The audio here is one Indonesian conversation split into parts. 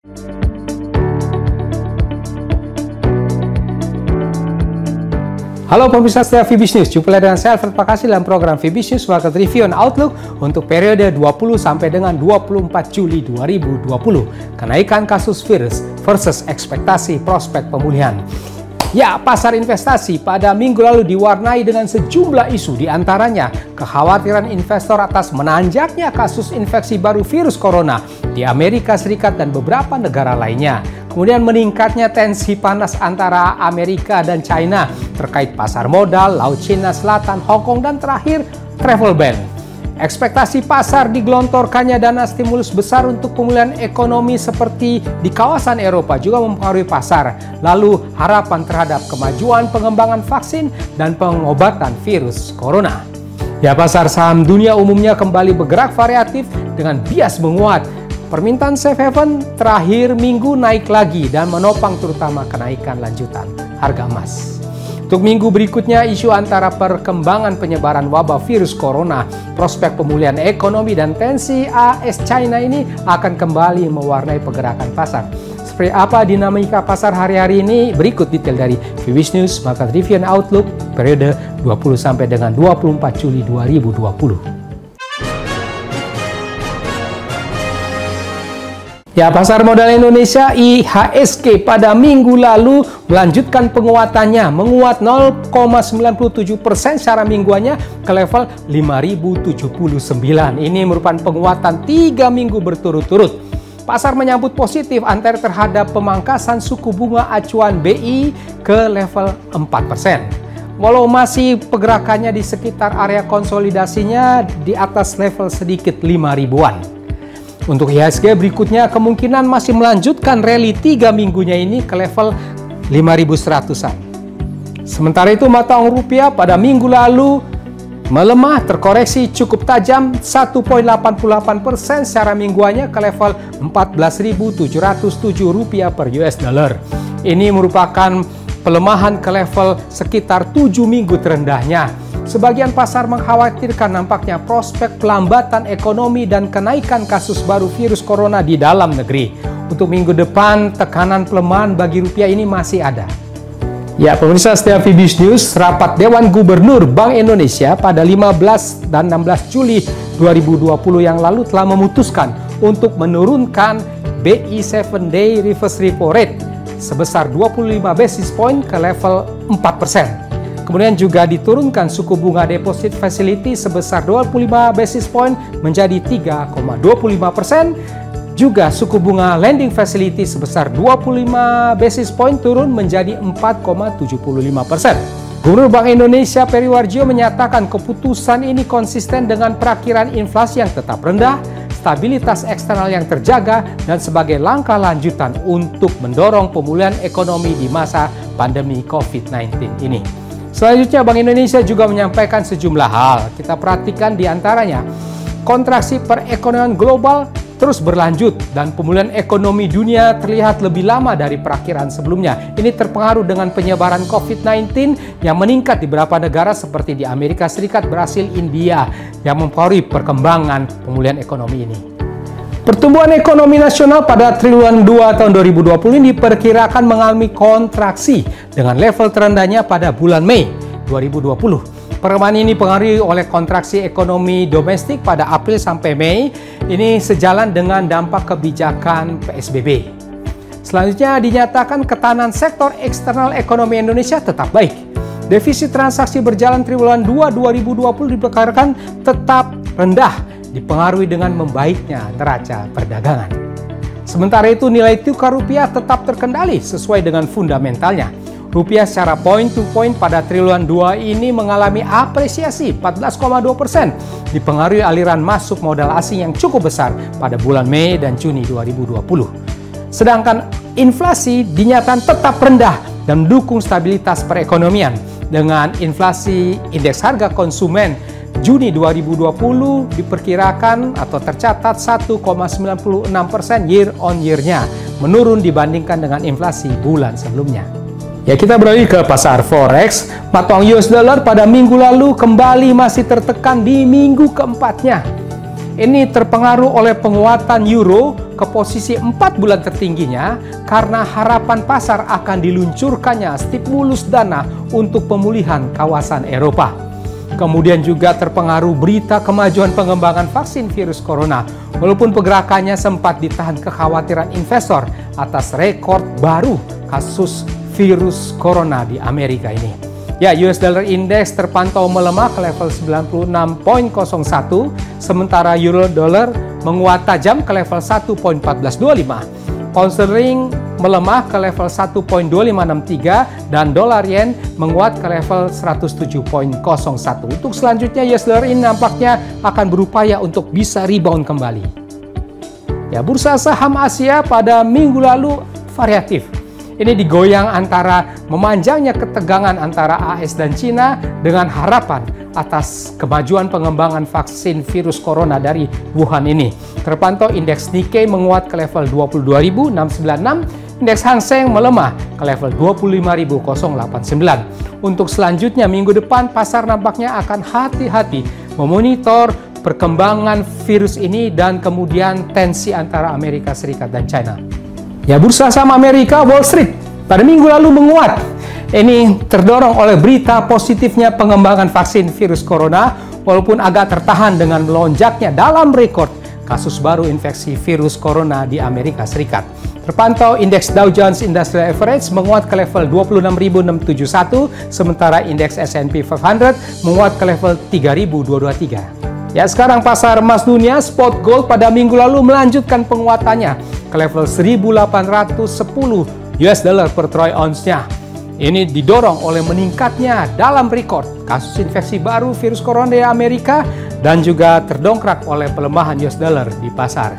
Halo pemirsa setia VBiz News, jumpa dengan saya Alfred Pakasi dalam program VBiz News Market Review and Outlook untuk periode 20 sampai dengan 24 Juli 2020. Kenaikan kasus virus versus ekspektasi prospek pemulihan. Ya, pasar investasi pada minggu lalu diwarnai dengan sejumlah isu, diantaranya kekhawatiran investor atas menanjaknya kasus infeksi baru virus corona di Amerika Serikat dan beberapa negara lainnya. Kemudian meningkatnya tensi panas antara Amerika dan China terkait pasar modal, Laut Cina Selatan, Hong Kong, dan terakhir travel ban. Ekspektasi pasar digelontorkannya dana stimulus besar untuk pemulihan ekonomi seperti di kawasan Eropa juga mempengaruhi pasar. Lalu harapan terhadap kemajuan pengembangan vaksin dan pengobatan virus corona. Ya, pasar saham dunia umumnya kembali bergerak variatif dengan bias menguat. Permintaan safe haven terakhir minggu naik lagi dan menopang terutama kenaikan lanjutan harga emas. Untuk minggu berikutnya, isu antara perkembangan penyebaran wabah virus corona, prospek pemulihan ekonomi, dan tensi AS-China ini akan kembali mewarnai pergerakan pasar. Seperti apa dinamika pasar hari-hari ini? Berikut detail dari VBiz News Market Review and Outlook periode 20 sampai dengan 24 Juli 2020. Ya, pasar modal Indonesia IHSG pada minggu lalu melanjutkan penguatannya, menguat 0,97% secara mingguannya ke level 5.079. Ini merupakan penguatan 3 minggu berturut-turut. Pasar menyambut positif antara terhadap pemangkasan suku bunga acuan BI ke level 4%. Walau masih pergerakannya di sekitar area konsolidasinya di atas level sedikit 5 ribuan. Untuk IHSG berikutnya kemungkinan masih melanjutkan rally 3 minggunya ini ke level 5.100-an. Sementara itu mata uang rupiah pada minggu lalu melemah, terkoreksi cukup tajam 1,88% secara mingguannya ke level 14.707 rupiah per US dollar. Ini merupakan pelemahan ke level sekitar 7 minggu terendahnya. Sebagian pasar mengkhawatirkan nampaknya prospek pelambatan ekonomi dan kenaikan kasus baru virus corona di dalam negeri. Untuk minggu depan, tekanan pelemahan bagi rupiah ini masih ada. Ya, pemirsa setia VBiz News, rapat Dewan Gubernur Bank Indonesia pada 15 dan 16 Juli 2020 yang lalu telah memutuskan untuk menurunkan BI 7-day reverse repo rate sebesar 25 basis point ke level 4%. Kemudian juga diturunkan suku bunga deposit facility sebesar 25 basis point menjadi 3,25%. Juga suku bunga lending facility sebesar 25 basis point turun menjadi 4,75%. Gubernur Bank Indonesia Peri Warjio menyatakan keputusan ini konsisten dengan perakiran inflasi yang tetap rendah, stabilitas eksternal yang terjaga, dan sebagai langkah lanjutan untuk mendorong pemulihan ekonomi di masa pandemi COVID-19 ini. Selanjutnya, Bank Indonesia juga menyampaikan sejumlah hal. Kita perhatikan di antaranya, kontraksi perekonomian global terus berlanjut dan pemulihan ekonomi dunia terlihat lebih lama dari perakiran sebelumnya. Ini terpengaruh dengan penyebaran COVID-19 yang meningkat di beberapa negara seperti di Amerika Serikat, Brasil, India yang mempengaruhi perkembangan pemulihan ekonomi ini. Pertumbuhan ekonomi nasional pada triwulan 2 tahun 2020 ini diperkirakan mengalami kontraksi dengan level terendahnya pada bulan Mei 2020. Perkembangan ini dipengaruhi oleh kontraksi ekonomi domestik pada April sampai Mei. Ini sejalan dengan dampak kebijakan PSBB. Selanjutnya dinyatakan ketahanan sektor eksternal ekonomi Indonesia tetap baik. Defisit transaksi berjalan triwulan 2 2020 diperkirakan tetap rendah, dipengaruhi dengan membaiknya neraca perdagangan. Sementara itu nilai tukar rupiah tetap terkendali sesuai dengan fundamentalnya. Rupiah secara point to point pada triwulan 2 ini mengalami apresiasi 14,2%, dipengaruhi aliran masuk modal asing yang cukup besar pada bulan Mei dan Juni 2020. Sedangkan inflasi dinyatakan tetap rendah dan mendukung stabilitas perekonomian dengan inflasi indeks harga konsumen Juni 2020 diperkirakan atau tercatat 1,96% year on year-nya, menurun dibandingkan dengan inflasi bulan sebelumnya. Ya, kita beralih ke pasar forex. Mata uang US dollar pada minggu lalu kembali masih tertekan di minggu keempatnya. ini terpengaruh oleh penguatan euro ke posisi 4 bulan tertingginya karena harapan pasar akan diluncurkannya stimulus dana untuk pemulihan kawasan Eropa. Kemudian juga terpengaruh berita kemajuan pengembangan vaksin virus corona, walaupun pergerakannya sempat ditahan kekhawatiran investor atas rekor baru kasus virus corona di Amerika ini. Ya, US Dollar Index terpantau melemah ke level 96.01, sementara Euro Dollar menguat tajam ke level 1.1425. Pound sterling melemah ke level 1.2563 dan dolar yen menguat ke level 107.01. Untuk selanjutnya US Dollar ini nampaknya akan berupaya untuk bisa rebound kembali. Ya, bursa saham Asia pada minggu lalu variatif. Ini digoyang antara memanjangnya ketegangan antara AS dan Cina dengan harapan atas kemajuan pengembangan vaksin virus corona dari Wuhan ini. Terpantau indeks Nikkei menguat ke level 22.696, indeks Hang Seng melemah ke level 25.089. Untuk selanjutnya minggu depan pasar nampaknya akan hati-hati memonitor perkembangan virus ini dan kemudian tensi antara Amerika Serikat dan China. Ya, bursa saham Amerika Wall Street pada minggu lalu menguat. Ini terdorong oleh berita positifnya pengembangan vaksin virus corona, walaupun agak tertahan dengan melonjaknya dalam rekor kasus baru infeksi virus corona di Amerika Serikat. Terpantau indeks Dow Jones Industrial Average menguat ke level 26.671, sementara indeks S&P 500 menguat ke level 3.223. Ya, sekarang pasar emas dunia spot gold pada minggu lalu melanjutkan penguatannya ke level 1.810 US dollar per troy ounce-nya. Ini didorong oleh meningkatnya dalam rekor kasus infeksi baru virus corona di Amerika dan juga terdongkrak oleh pelemahan US dollar di pasar.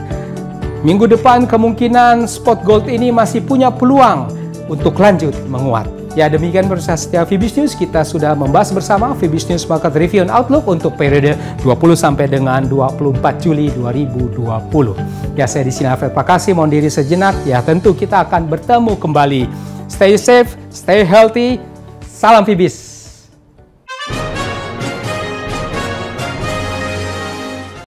Minggu depan kemungkinan spot gold ini masih punya peluang untuk lanjut menguat. Ya, demikian bersama setia Fibis News, kita sudah membahas bersama Fibis News Market Review and Outlook untuk periode 20 sampai dengan 24 Juli 2020. Ya, saya di sini Alfred Pakasi, mohon diri sejenak. Ya, tentu kita akan bertemu kembali. Stay safe, stay healthy. Salam Fibis.